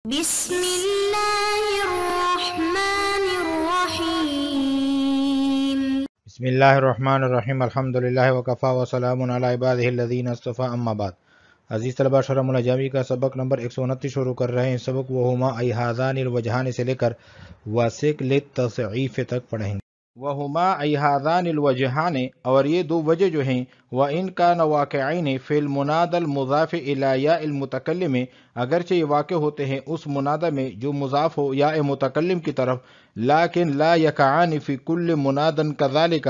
بسم اللہ الرحمن الرحیم بسم اللہ الرحمن الرحیم الحمدللہ وکفا وسلام علی عبادہ الذین اصطفی اما بعد۔ عزیز طلبہ، شرح ملجامی کا سبق نمبر 129 شروع کر رہے ہیں۔ سبق وہما ای ہذان الوجہان سے لے کر واسق للتصعیف تک پڑھیں گے۔ وہما ای ہذان الوجہان، اور یہ دو وجہ جو ہیں، وَإِن كَانَ وَاقِعَيْنِ فِي الْمُنَادَى الْمُضَافِ إِلَى يَاءِ الْمُتَكَلِّمِ، اگرچہ یہ واقع ہوتے ہیں اس منادى میں جو مضاف ہو یا متکلم کی طرف، لیکن لا يقعان فی کل منادن كذلك،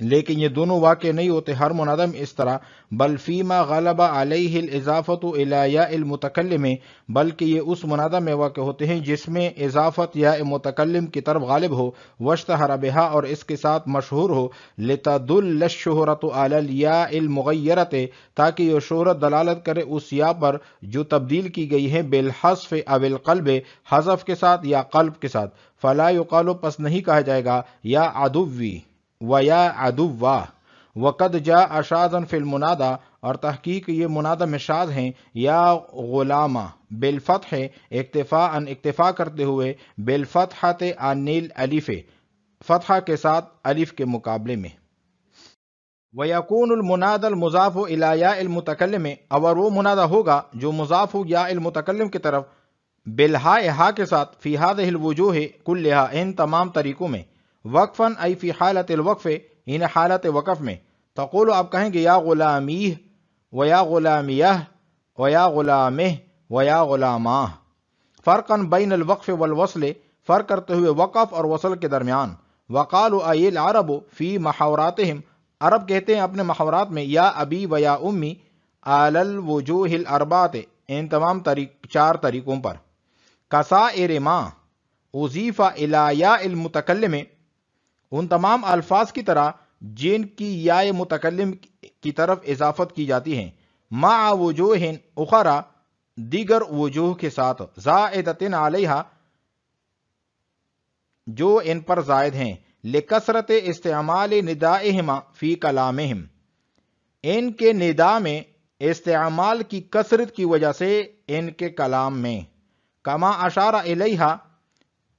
لیکن یہ دونوں واقع نہیں ہوتے ہر منادى میں اس طرح، بل فیما غلب علیہ الاضافۃ الی یاء المتکلم، بلکہ یہ اس منادى میں واقع ہوتے ہیں جس میں اضافت یا متکلم کی طرف غالب ہو، واشتہر بہا، اور اس کے ساتھ مشہور ہو، لتدل الشہرۃ علی الیاء المغیرۃ، تاکہ یہ شہرت دلالت کرے اس یا پر جو تبدیل کی گئی ہے، بالحذف او القلب، حذف کے ساتھ یا قلب کے ساتھ، فلا یقال، پس نہیں کہا جائے گا یا عدوی و یا عدوا، وقد جاء شاذا فی المنادى، اور تحقیق یہ منادى میں شاذ ہیں، یا غلامہ بالفتح اکتفا کرتے ہوئے، بالفتحۃ عن الالف، فتحہ کے ساتھ الف کے مقابلے میں۔ وَيَكُونُ الْمُنَادَى الْمُضَافُ إِلَى يَاءِ الْمُتَكَلِّمِ، اور وہ منادى ہوگا جو مضاف ہو یا المتکلم کی طرف، بالہاء، ہا کے ساتھ، فی هذه الوجوہ کلھا، ان تمام طریقوں میں، وقفاً ای فی حالت الوقف، ان حالت وقف میں، تقول، آپ کہیں گے، یا غلامیہ و یا غلامیہ و یا غلامہ و یا غلاماہ، فرقاً بین الوقف والوصل، فرق کرتے ہوئے وقف اور وصل کے درمیان، وقالوا ای العرب فی محاوراتہم، عرب کہتے ہیں اپنے محاورات میں، یا ابی و یا امی، علی الوجوہ الاربعۃ، ان تمام چار طریقوں پر، کسائر ما اضیف الی یاء المتکلم، ان تمام الفاظ کی طرح جن کی یا متکلم کی طرف اضافت کی جاتی ہیں، مع وجوہ اخرى، دیگر وجوہ کے ساتھ، زائدۃ علیہا، جو ان پر زائد ہیں، لکثرت استعمال ندائہما فی کلامہم، ان کے ندا میں استعمال کی کثرت کی وجہ سے ان کے کلام میں، کما اشار الیہا،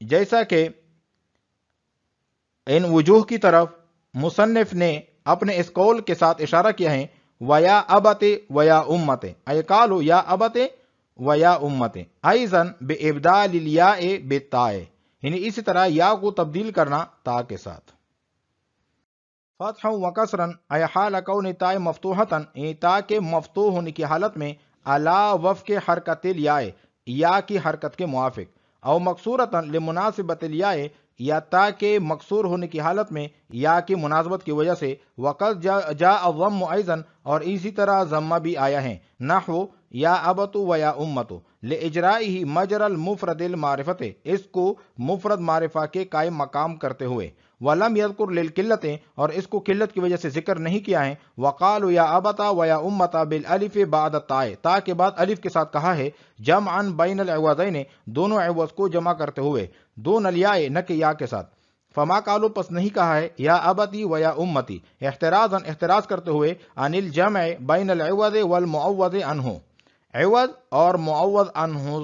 جیسا کہ ان وجوہ کی طرف مصنف نے اپنے اس قول کے ساتھ اشارہ کیا ہے، وَيَا أَبَتِ وَيَا أُمَّتِ، أي قالوا یا ابت وَيَا أُمَّتِ، أيضاً بإبدال الياء بالتاء، یعنی اسی طرح یا کو تبدیل کرنا تا کے ساتھ، فتح و کسرن، أي حال کون تاء مفتوحتاً، یعنی تا کے مفتوح ہونے کی حالت میں، علی وفق حرکت الیاء، یا کی حرکت کے موافق، او مکسورتاً لمناسبت الیاء، یا تا کے مکسور ہونے کی حالت میں یا کی مناسبت کی وجہ سے، وقد جاء الضم ایضاً، اور اسی طرح ضمہ بھی آیا ہے، نحو یا ابت و یا امت، لاجرائہ مجرى المفرد المعرفت، اس کو مفرد معرفہ کے قائم مقام کرتے ہوئے، ولم یذکر للقلۃ، اور اس کو قلت کی وجہ سے ذکر نہیں کیا ہے، وقالوا یا ابتا و یا امتا بالالف بعد التاء، تا کے بعد الف کے ساتھ کہا ہے، جمعا بین العوضین، دونوں عوض کو جمع کرتے ہوئے، دون الیاء، نہ کہ یا کے ساتھ، فما قالوا، پس نہیں کہا ہے، یا ابتی و یا امتی، احتراز کرتے ہوئے، عن الجمع بین العوض والمعوض عنہ، عوض اور معوض عنہ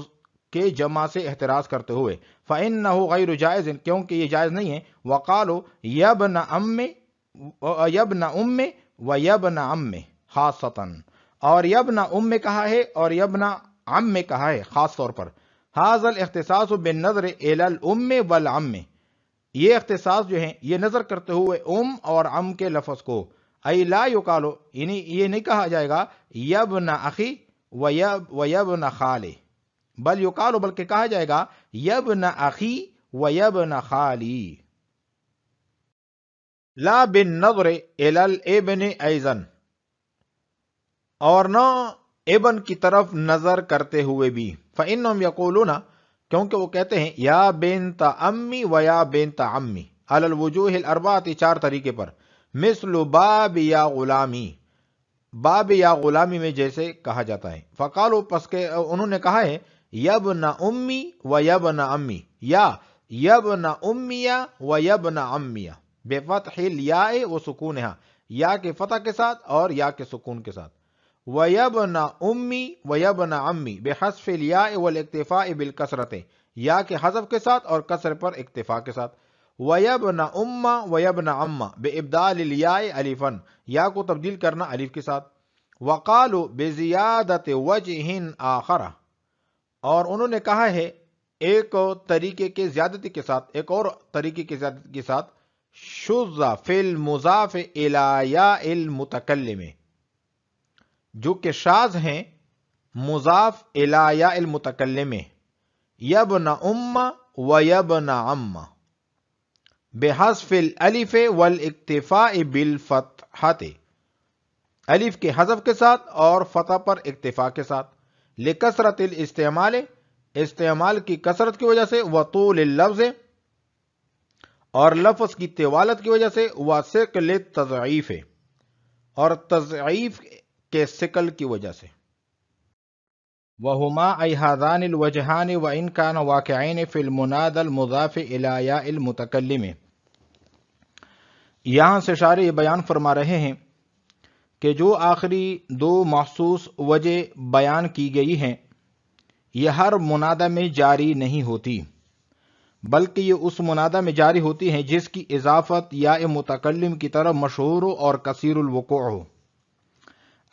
کے جمع سے احتراز کرتے ہوئے، فإنه غیر جائز، کیونکہ یہ جائز نہیں ہے، وقالوا یبن ام و یبن ام خاصتاً، اور یبن ام کہا ہے اور یبن عم کہا ہے خاص طور پر، ھذا الاختصاص بالنظر الی الام والعم، یہ اختصاص جو ہیں یہ نظر کرتے ہوئے ام اور عم کے لفظ کو، ای لا یقال، یعنی یہ نہیں کہا جائے گا یبن اخی و یبن خالی، بل یقال، بلکہ کہا جائے گا یبن اخی و یبن خالی، لا بالنظر الی الابن ایضا، اور نہ ابن کی طرف نظر کرتے ہوئے بھی، فإنہم یقولون، کیونکہ وہ کہتے ہیں، یا بنت امی و یا بنت عمی، علی الوجوہ الاربعۃ، چار طریقے پر، مثل باب یا غلامی، باب یا غلامی میں جیسے کہا جاتا ہے، فقالوا، پس کہ انہوں نے کہا ہے، یبن امی و یبن امی، یا یبن امیہ و یبن امیہ، بفتح الیاء و سکونہا، یا کے فتح کے ساتھ اور یا کے سکون کے ساتھ، وَيَبْنَ أُمِّي وَيَبْنَ عَمِّي بِحَذْفِ الْيَاءِ وَالْاِكْتِفَاءِ بِالْكَسْرَةِ، یا کے حذف کے ساتھ اور کسر پر اکتفا کے ساتھ. وَيَبْنَ أُمَّ وَيَبْنَ عَمَّ بِإِبْدَالِ الْيَاءِ أَلِفًا، یا کو تبدیل کرنا الف کے ساتھ. وَقَالُوا بِزِيَادَةِ وَجْهٍ آخَرَ، اور انہوں نے کہا ہے ایک طریقے کے زیادتی کے ساتھ، ایک اور طریقے کے زیادتی کے ساتھ، شُذَّ فِي الْمُضَافِ إِلَى يَاءِ الْمُتَكَلِّمِ، جو کہ شاذ ہیں مضاف الی یاء المتکلم، یبن ام و یبن عم بحذف الالف والاکتفاء بالفتحۃ، الف کے حذف کے ساتھ اور فتح پر اکتفا کے ساتھ. لکثرت الاستعمال، استعمال کی کثرت کی وجہ سے، وطول اللفظ، اور لفظ کی طوالت کی وجہ سے، وثقل التضعیف، اور تضعیف کے ثقل کی وجہ سے. وَهُمَا أَيْ هَذَانِ الْوَجْهَانِ وَإِنْ كَانَ وَاقِعَيْنِ فِي الْمُنَادَى الْمُضَافِ إِلَى يَاءِ الْمُتَكَلِّمِ. یہاں سے شارح یہ بیان فرما رہے ہیں کہ جو آخری دو مخصوص وجہ بیان کی گئی ہیں یہ ہر منادہ میں جاری نہیں ہوتی، بلکہ یہ اس منادہ میں جاری ہوتی ہیں جس کی اضافت یاء متکلم کی طرف مشہور اور کثیر الوقوع ہو.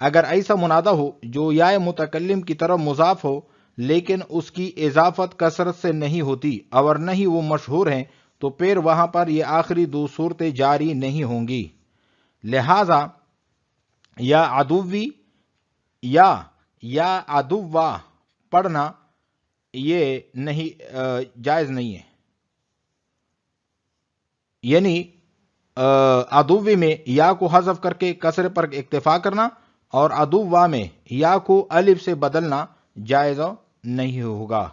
اگر ایسا منادہ ہو جو یاء متکلم کی طرف مضاف ہو لیکن اس کی اضافت کثرت سے نہیں ہوتی اور نہ ہی وہ مشہور ہیں، تو پھر وہاں پر یہ آخری دو صورتیں جاری نہیں ہوں گی. لہذا یا عدوی یا عدوا پڑھنا یہ نہیں جائز نہیں ہے. یعنی عدوی میں یا کو حذف کر کے کسر پر اکتفا کرنا اور عدوا میں یا کو الف سے بدلنا جائز نہیں ہوگا.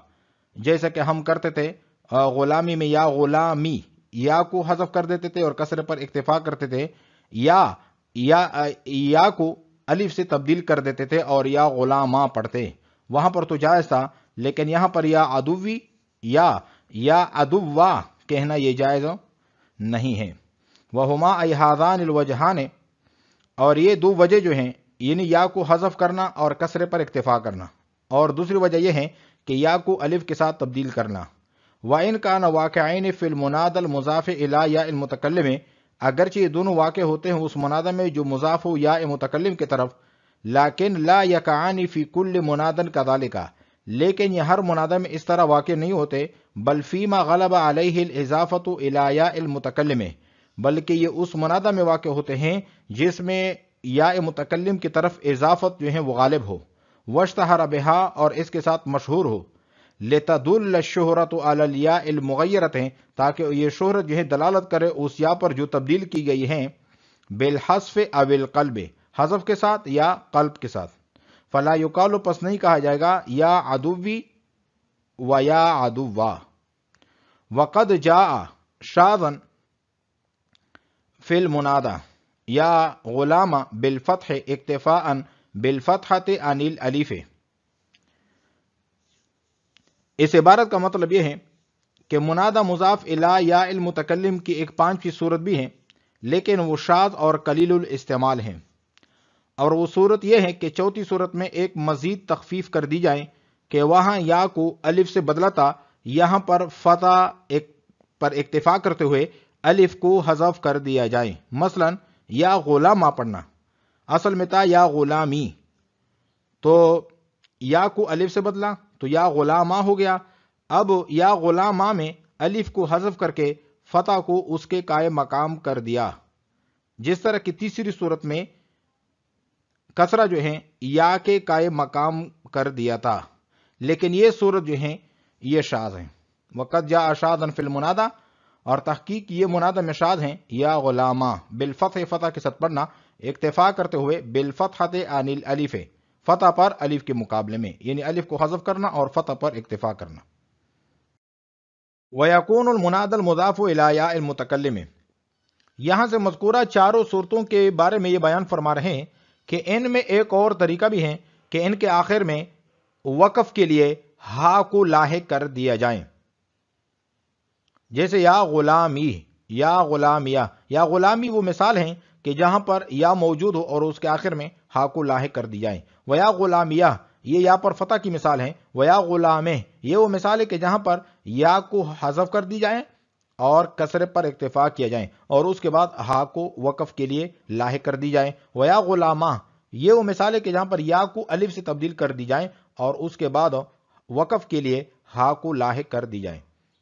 جیسا کہ ہم کرتے تھے غلامی میں یا غلامی، یا کو حذف کر دیتے تھے اور کسر پر اکتفا کرتے تھے، یا کو الف سے تبدیل کر دیتے تھے اور یا غلاما پڑھتے، وہاں پر تو جائز تھا. لیکن یہاں پر یا عدوی یا عدوا کہنا یہ جائز نہیں ہے. وہما ای ہذان الوجہان، اور یہ دو وجہ جو ہیں، یعنی یا کو حذف کرنا اور کسرے پر اکتفا کرنا، اور دوسری وجہ یہ ہے کہ یا کو الف کے ساتھ تبدیل کرنا. وَإِنْ كَانَ وَاقِعَيْنِ فِي الْمُنَادَى الْمُضَافِ إِلَى يَاءِ الْمُتَكَلِّمِ، اگرچہ یہ دونوں واقع ہوتے ہیں اس منادہ میں جو مضاف ہو یا متکلم کی طرف، لیکن لا یقعان فی کل منادن کذالک، لیکن یہ ہر منادہ میں اس طرح واقع نہیں ہوتے. بل فیما غلب علیہ الاضافۃ الی یاء المتکلم، بلکہ یہ اس منادہ میں واقع ہوتے ہیں جس میں یا متکلم کی طرف اضافت جو ہے وہ غالب ہو، واشتہر بہا، اور اس کے ساتھ مشہور ہو. لتدل الشہرۃ علی الیاء المغیرۃ، تاکہ یہ شہرت جو ہے دلالت کرے اس یا پر جو تبدیل کی گئی ہیں، بالحذف او القلب، حذف کے ساتھ یا قلب کے ساتھ. فلا یقال، پس نہیں کہا جائے گا یا عدوی و یا عدوا. وقد جاء شاذا فی المنادى یا غلام بالفتح اکتفاء بالفتحۃ عن الالف. اس عبارت کا مطلب یہ ہے کہ منادى مضاف الی یا المتکلم کی ایک پانچویں صورت بھی ہے، لیکن وہ شاذ اور قلیل الاستعمال ہیں، اور وہ صورت یہ ہے کہ چوتھی صورت میں ایک مزید تخفیف کر دی جائے کہ وہاں یا کو الف سے بدلتا، یہاں پر فتح پر اکتفا کرتے ہوئے الف کو حذف کر دیا جائے. مثلا یا غلاما پڑھنا، اصل میں تھا یا غلامی، تو یا کو الف سے بدلا تو یا غلاما ہو گیا. اب یا غلاما میں الف کو حذف کر کے فتح کو اس کے قائم مقام کر دیا، جس طرح کی تیسری صورت میں کسرہ جو ہے یا کے قائم مقام کر دیا تھا. لیکن یہ صورت جو ہے یہ شاذ ہیں. وقد جاء شاذا فی المنادى، اور تحقیق یہ منادہ میں شاذ ہیں. یا غلاما بالفتح، فتح کے ساتھ پڑھنا، اکتفا کرتے ہوئے بالفتحۃ عن الالف، فتح پر الف کے مقابلے میں، یعنی الف کو حذف کرنا اور فتح پر اکتفا کرنا. وَيَكُونُ الْمُنَادَى الْمُضَافُ إِلَى يَاءِ الْمُتَكَلِّمِ. یہاں سے مذکورہ چاروں صورتوں کے بارے میں یہ بیان فرما رہے ہیں کہ ان میں ایک اور طریقہ بھی ہے کہ ان کے آخر میں وقف کے لیے ہا کو لاحق کر دیا جائیں، جیسے یا غلامی، یا غلامیہ. یا غلامی وہ مثال ہیں کہ جہاں پر یا موجود ہو اور اس کے آخر میں ہا کو لاحق کر دی جائیں۔ ویا غلامیہ، یہ یا پر فتح کی مثال ہے۔ ویا غلامہ، یہ وہ مثال ہے کہ جہاں پر یا کو حذف کر دی جائیں اور کسرے پر اکتفا کیا جائیں اور اس کے بعد ہا کو وقف کے لیے لاحق کر دی جائیں۔ ویا غلامہ، یہ وہ مثال ہے کہ جہاں پر یا کو الف سے تبدیل کر دی جائیں اور اس کے بعد وقف کے لیے ہا کو لاحق کر دی جائیں۔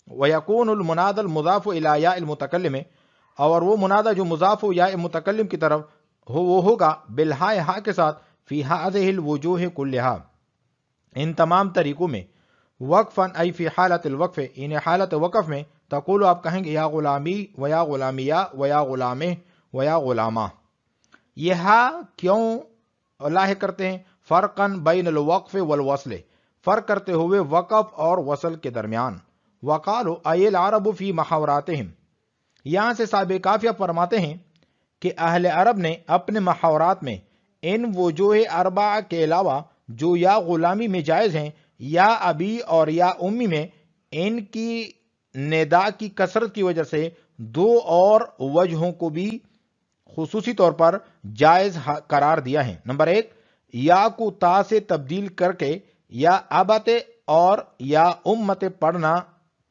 وَيَكُونُ الْمُنَادَى الْمُضَافُ إِلَى يَاءِ الْمُتَكَلِّمِ، اور وہ منادہ جو مضاف ہو یا متکلم کی طرف ہو وہ ہوگا بالہائے ہا کے ساتھ فی هذه الوجوہ كلها، ان تمام طریقوں میں، وقفاً ای فی حالت الوقف، ان حالت وقف میں، تقول آپ کہیں گے یا غلامی ویا غلامیہ ویا غلامہ ویا غلامہ۔ یہ ہا کیوں لاحق کرتے ہیں؟ فرقاً بین الوقف والوصل، فرق کرتے ہوئے وقف اور وصل کے درمیان۔ وقالوا ای العرب فی محاوراتہم، یہاں سے صاحب کافیہ فرماتے ہیں کہ اہل عرب نے اپنے محاورات میں ان وجوہ اربعہ کے علاوہ جو یا غلامی میں جائز ہیں، یا ابی اور یا امی میں، ان کی ندا کی کثرت کی وجہ سے دو اور وجہوں کو بھی خصوصی طور پر جائز قرار دیا ہے۔ نمبر ایک، یا کو تا سے تبدیل کر کے یا ابت اور یا امت پڑھنا،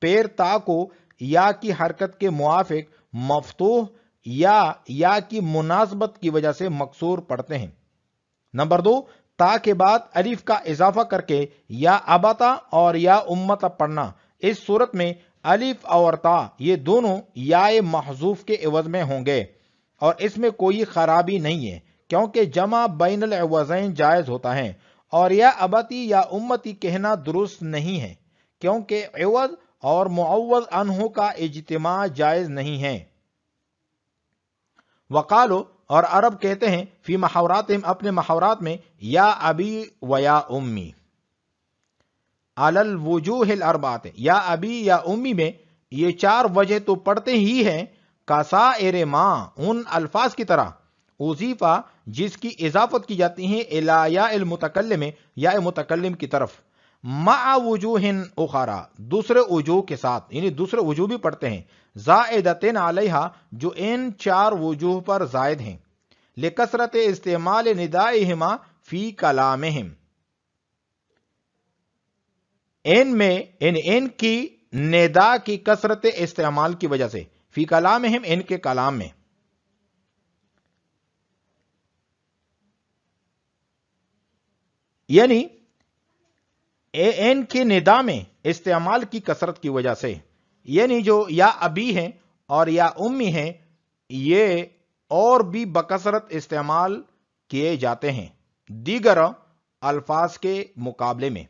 پیر تا کو یا کی حرکت کے موافق مفتوح یا کی مناسبت کی وجہ سے مکسور پڑھتے ہیں۔ نمبر دو، تا کے بعد الف کا اضافہ کر کے یا ابتا اور یا امت پڑھنا، اس صورت میں الف اور تا یہ دونوں یا محذوف کے عوض میں ہوں گے اور اس میں کوئی خرابی نہیں ہے کیونکہ جمع بین العوضین جائز ہوتا ہے، اور یا ابتی یا امتی کہنا درست نہیں ہے کیونکہ عوض اور معوض عنہ کا اجتماع جائز نہیں ہے۔ وقالو، اور عرب کہتے ہیں فی محاوراتہم اپنے محاورات میں، یا ابی و یا امی علی الوجوہ الاربعۃ، یا ابی یا امی میں یہ چار وجہ تو پڑھتے ہی ہیں، کسائر ما، ان الفاظ کی طرح، اضیفہ جس کی اضافت کی جاتی ہیں الی یا المتکلم، یا متکلم کی طرف، مع وجوہ اخرى دوسرے وجوہ کے ساتھ، یعنی دوسرے وجوہ بھی پڑھتے ہیں، زائدتن علیہا جو ان چار وجوہ پر زائد ہیں، لکثرت استعمال ندائہما فی کلامہم، ان کی ندا کی کثرت استعمال کی وجہ سے، فی کلامہم ان کے کلام میں، یعنی ان کے ندا میں استعمال کی کثرت کی وجہ سے، یعنی جو یا ابی ہیں اور یا امی ہیں یہ اور بھی بکثرت استعمال کیے جاتے ہیں دیگر الفاظ کے مقابلے میں،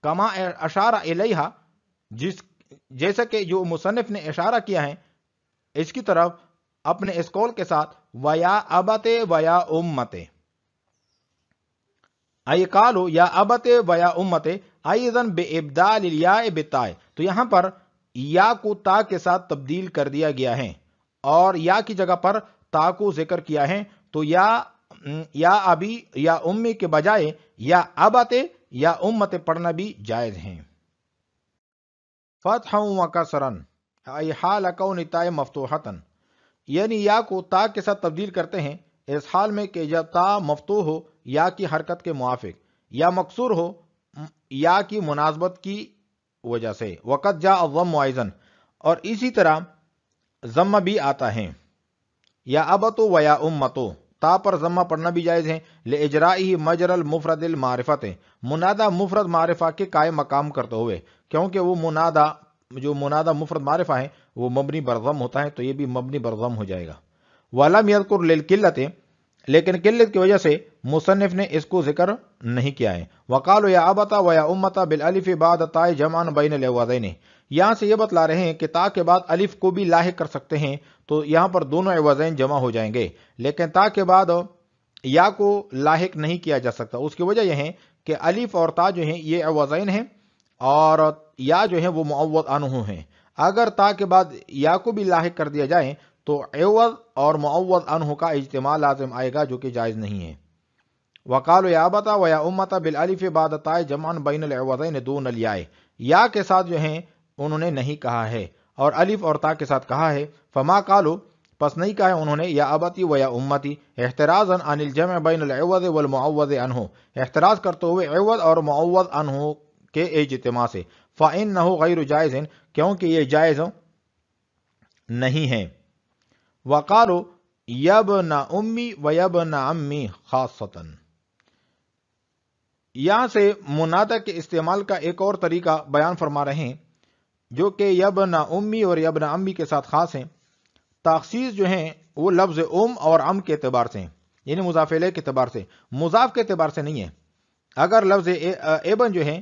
کما اشارہ الیہا جیسا کہ جو مصنف نے اشارہ کیا ہے اس کی طرف اپنے اس قول کے ساتھ، ویا ابت ویا امت، ای قالو یا ابت ویا امت ایضا بابدال الیاء بالتاء، تو یہاں پر یا کو تا کے ساتھ تبدیل کر دیا گیا ہے اور یا کی جگہ پر تا کو ذکر کیا ہے، تو یا ابی یا امی کے بجائے یا ابت یا امت پڑھنا بھی جائز ہیں۔ فتح و کسرن ای حال کون تا مفتوحتن، یعنی یا کو تا کے ساتھ تبدیل کرتے ہیں اس حال میں کہ جب تا مفتوح ہو یا کی حرکت کے موافق، یا مکسور ہو یا کی مناسبت کی وجہ سے، وقت جاء الضم ایضا، اور اسی طرح ضمہ بھی آتا ہے، یا ابتو و یا امتو، تا پر ضمہ پڑھنا بھی جائز ہے، لاجرائی مجر المفرد المعرفت، منادہ مفرد معرفہ کے قائم مقام کرتے ہوئے، کیونکہ وہ منادہ مفرد معرفہ ہے وہ مبنی بر ضم ہوتا ہے تو یہ بھی مبنی بر ضم ہو جائے گا۔ ولم یذکر للقلۃ، لیکن قلت کی وجہ سے مصنف نے اس کو ذکر نہیں کیا ہے۔ وقالوا یا ابتا و یا امتا بالالف بعد تاء جمعا بین العوضین، یہاں سے یہ بتلا رہے ہیں کہ تا کے بعد الف کو بھی لاحق کر سکتے ہیں تو یہاں پر دونوں عوضین جمع ہو جائیں گے، لیکن تا کے بعد یا کو لاحق نہیں کیا جا سکتا۔ اس کی وجہ یہ ہے کہ الف اور تا جو ہیں یہ عوضین ہیں اور یا جو ہیں وہ معوض عنہ ہیں، اگر تا کے بعد یا کو بھی لاحق کر دیا جائے تو عوض اور معوض عنہ کا اجتماع لازم آئے گا جو کہ جائز نہیں ہے۔ وقالوا یا ابتا و یا امتا بالالف بعد تاء جمعا بین العوضین دون الیاء، یا کے ساتھ جو ہیں انہوں نے نہیں کہا ہے اور الف اور تا کے ساتھ کہا ہے۔ فما قالوا، پس نہیں کہا انہوں نے یا ابتی و یا امتی احترازا عن الجمع بین العوض والمعوض عنہ، احتراز کرتے ہوئے عوض اور معوض عنہ کے اجتماع سے، فإنہ غیر جائز، کیونکہ یہ جائز نہیں ہے۔ وقالوا یبن امی و یبن عمی خاصتاً، یہاں سے منادہ کے استعمال کا ایک اور طریقہ بیان فرما رہے ہیں جو کہ یبن امی اور یبن امی کے ساتھ خاص ہیں۔ تخصیص جو ہیں وہ لفظ ام اور ام کے اعتبار سے ہیں، یعنی مضاف الیہ کے اعتبار سے، مضاف کے اعتبار سے نہیں ہے۔ اگر لفظ ابن جو ہے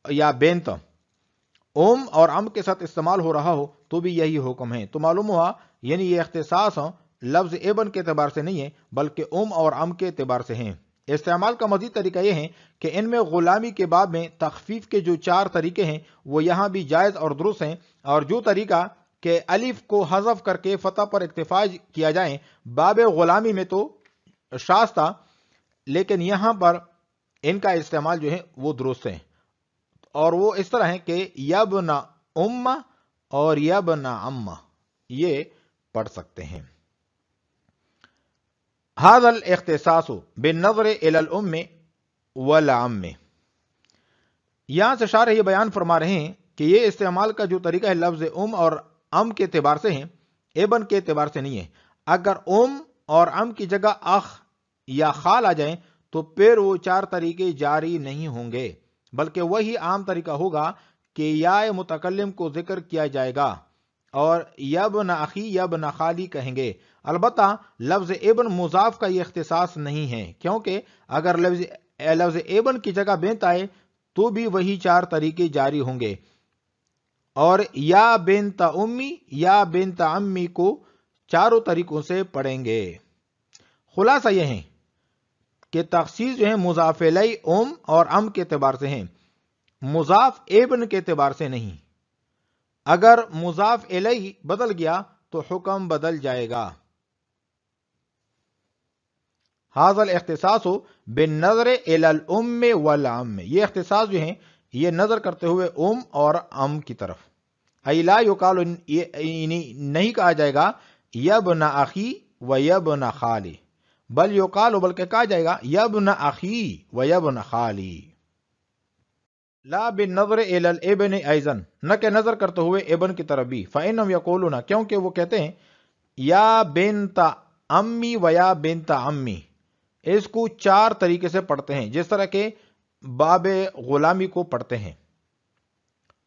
یا بنت ام اور ام کے ساتھ استعمال ہو رہا ہو تو بھی یہی حکم ہے۔ تو معلوم ہوا یعنی یہ اختصاص لفظ ابن کے اعتبار سے نہیں ہے بلکہ ام اور ام کے اعتبار سے ہیں۔ استعمال کا مزید طریقہ یہ ہے کہ ان میں غلامی کے باب میں تخفیف کے جو 4 طریقے ہیں وہ یہاں بھی جائز اور درست ہیں، اور جو طریقہ کہ الف کو حذف کر کے فتح پر اکتفا کیا جائے باب غلامی میں تو شاذ تھا، لیکن یہاں پر ان کا استعمال جو ہے وہ درست ہے، اور وہ اس طرح ہے کہ یبن ام اور یبن عم یہ پڑھ سکتے ہیں۔ هذا الاختصاص بالنظر الى الام والعم، یہاں سے شارح یہ بیان فرما رہے ہیں کہ یہ استعمال کا جو طریقہ ہے لفظ ام اور ام کے اعتبار سے ہے، ابن کے اعتبار سے نہیں ہے۔ اگر ام اور ام کی جگہ اخ یا خال آ جائیں تو پھر وہ 4 طریقے جاری نہیں ہوں گے، بلکہ وہی عام طریقہ ہوگا کہ یا متکلم کو ذکر کیا جائے گا اور یبن اخی یبن خالی کہیں گے۔ البتہ لفظ ابن مضاف کا یہ اختصاص نہیں ہے، کیونکہ اگر لفظ ابن کی جگہ بنت آئے تو بھی وہی 4 طریقے جاری ہوں گے، اور یا بنت امی یا بنت عمی کو چاروں طریقوں سے پڑھیں گے۔ خلاصہ یہ ہے کہ تخصیص جو ہے مضاف الیہ ام اور ام کے اعتبار سے ہیں، مضاف ابن کے اعتبار سے نہیں۔ اگر مضاف الیہ بدل گیا تو حکم بدل جائے گا۔ ھذا الاختصاص بالنظر الی الام والعم، یہ اختصاص جو ہیں یہ نظر کرتے ہوئے ام اور ام کی طرف، ای لا یقال، نہیں کہا جائے گا یبن اخی و یبن خالی، بل یقال، بلکہ کہا جائے گا یبن اخی و یبن خالی۔ لا بالنظر الی الابن ایضا، نہ کہ نظر کرتے ہوئے ابن کی طرف بھی، فانہم یقولون، کیونکہ وہ کہتے ہیں یا بنت امی و یا بنت عمی، اس کو 4 طریقے سے پڑھتے ہیں جس طرح کے باب غلامی کو پڑھتے ہیں۔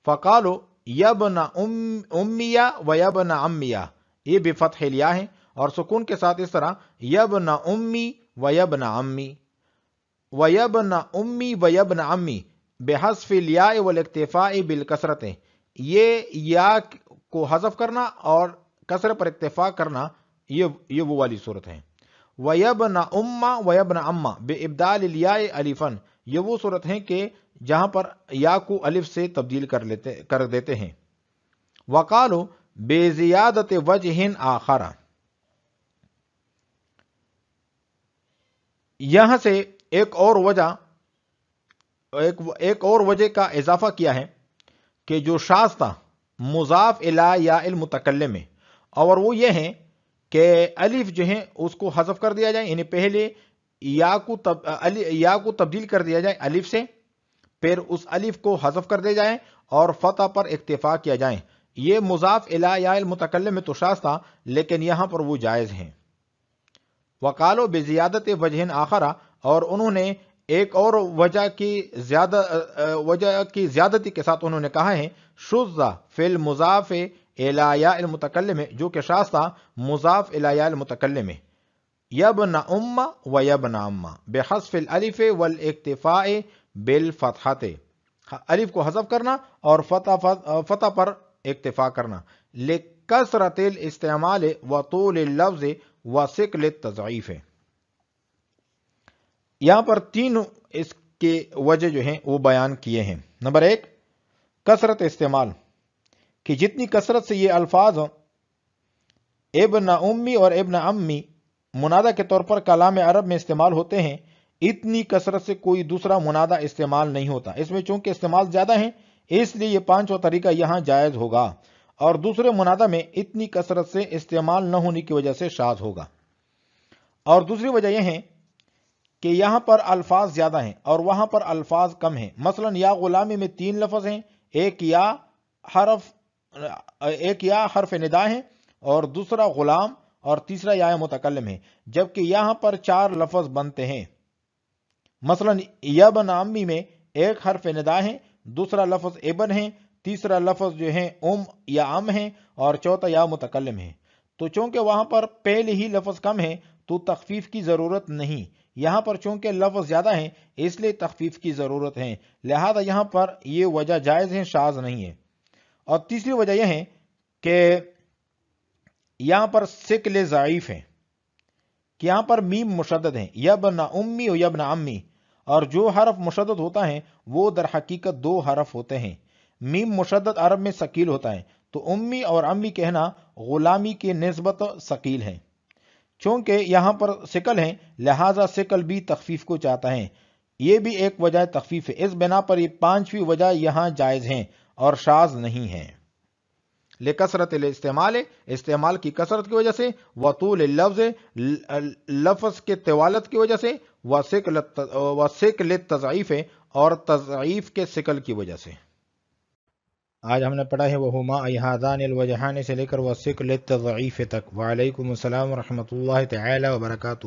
فقالوا یبن امیہ و یبن عمیہ، یہ بفتح الیا ہے، اور سکون کے ساتھ اس طرح یبن امی و یبن عمی، و یبن امی و یبن عمی بحذف الیاء والاکتفاء بالکسرت، یہ یا کو حذف کرنا اور کسر پر اکتفا کرنا، یہ وہ والی صورت ہے۔ وَيَبْنَ أُمَّ وَيَبْنَ عَمَّ بِإِبْدَالِ الْيَاءِ أَلِفًا، یہ وہ صورت ہے کہ جہاں پر یا کو الف سے تبدیل کر دیتے ہیں۔ وَقَالُوا بِزِيَادَةِ وَجْهٍ آخَرَ، یہاں سے ایک اور وجہ کا اضافہ کیا ہے کہ جو شاذ تھا مضاف الی یا المتکلم میں، اور وہ یہ ہے کہ الف جو ہے اس کو حذف کر دیا جائے، یعنی پہلے یا کو تبدیل کر دیا جائے الف سے، پھر اس الف کو حذف کر دیا جائے اور فتح پر اکتفا کیا جائے۔ یہ مضاف الی یا المتکلم میں تو شاذ تھا، لیکن یہاں پر وہ جائز ہیں۔ وقالوا بزیادت وجہ آخر، اور انہوں نے ایک اور وجہ کی زیادتی کے ساتھ انہوں نے کہا ہے شذ فی المضاف الی یا المتکلم، جو کہ شاذ تھا مضاف الی یا المتکلم، یبن ام و یبن عم بحذف الالف والاکتفاء بالفتحۃ، الف کو حذف کرنا اور فتح پر اکتفا کرنا، لکثرت الاستعمال وطول اللفظ وثقل التضعیف۔ یہاں پر 3 اس کے وجہ جو ہیں وہ بیان کیے ہیں۔ نمبر 1، کثرت استعمال، کہ جتنی کثرت سے یہ الفاظ ابن امی اور ابن عمی منادہ کے طور پر کلام عرب میں استعمال ہوتے ہیں، اتنی کثرت سے کوئی دوسرا منادہ استعمال نہیں ہوتا۔ اس میں چونکہ استعمال زیادہ ہیں اس لیے یہ 5واں طریقہ یہاں جائز ہوگا، اور دوسرے منادہ میں اتنی کثرت سے استعمال نہ ہونے کی وجہ سے شاذ ہوگا۔ اور دوسری وجہ یہ ہے کہ یہاں پر الفاظ زیادہ ہیں اور وہاں پر الفاظ کم ہیں۔ مثلا یا غلامی میں 3 لفظ ہیں، ایک یا حرف ندا ہے اور دوسرا غلام اور تیسرا یا متکلم ہے، جبکہ یہاں پر 4 لفظ بنتے ہیں۔ مثلا یبن امی میں ایک حرف ندا ہے، دوسرا لفظ ابن ہے، تیسرا لفظ جو ہے یا ام ہے اور چوتھا یا متکلم ہے۔ تو چونکہ وہاں پر پہلے ہی لفظ کم ہے تو تخفیف کی ضرورت نہیں، یہاں پر چونکہ لفظ زیادہ ہیں اس لیے تخفیف کی ضرورت ہے، لہذا یہاں پر یہ وجہ جائز ہے، شاذ نہیں ہے۔ اور تیسری وجہ یہ ہے کہ یہاں پر ثقل ضعیف ہے کہ یہاں پر میم مشدد ہیں، یبن امی و یبن امی، اور جو حرف مشدد ہوتا ہے وہ در حقیقت 2 حرف ہوتے ہیں۔ میم مشدد عرب میں ثقیل ہوتا ہے، تو امی اور امی کہنا غلامی کی نسبت ثقیل ہے۔ چونکہ یہاں پر ثقل ہیں لہذا ثقل بھی تخفیف کو چاہتا ہے، یہ بھی ایک وجہ تخفیف ہے۔ اس بنا پر یہ 5ویں وجہ یہاں جائز ہیں اور شاذ نہیں ہیں۔ لکثرت الاستعمال، استعمال کی کثرت کی وجہ سے، وطول اللفظ، لفظ کے طوالت کی وجہ سے، وثقل التضعیف، اور تضعیف کے ثقل کی وجہ سے۔ آج ہم نے پڑھا ہے وہما ایہادان الوجہان سے لے کر وثقل التضعیف تک۔ وعلیکم السلام ورحمۃ اللہ تعالی وبرکاتہ۔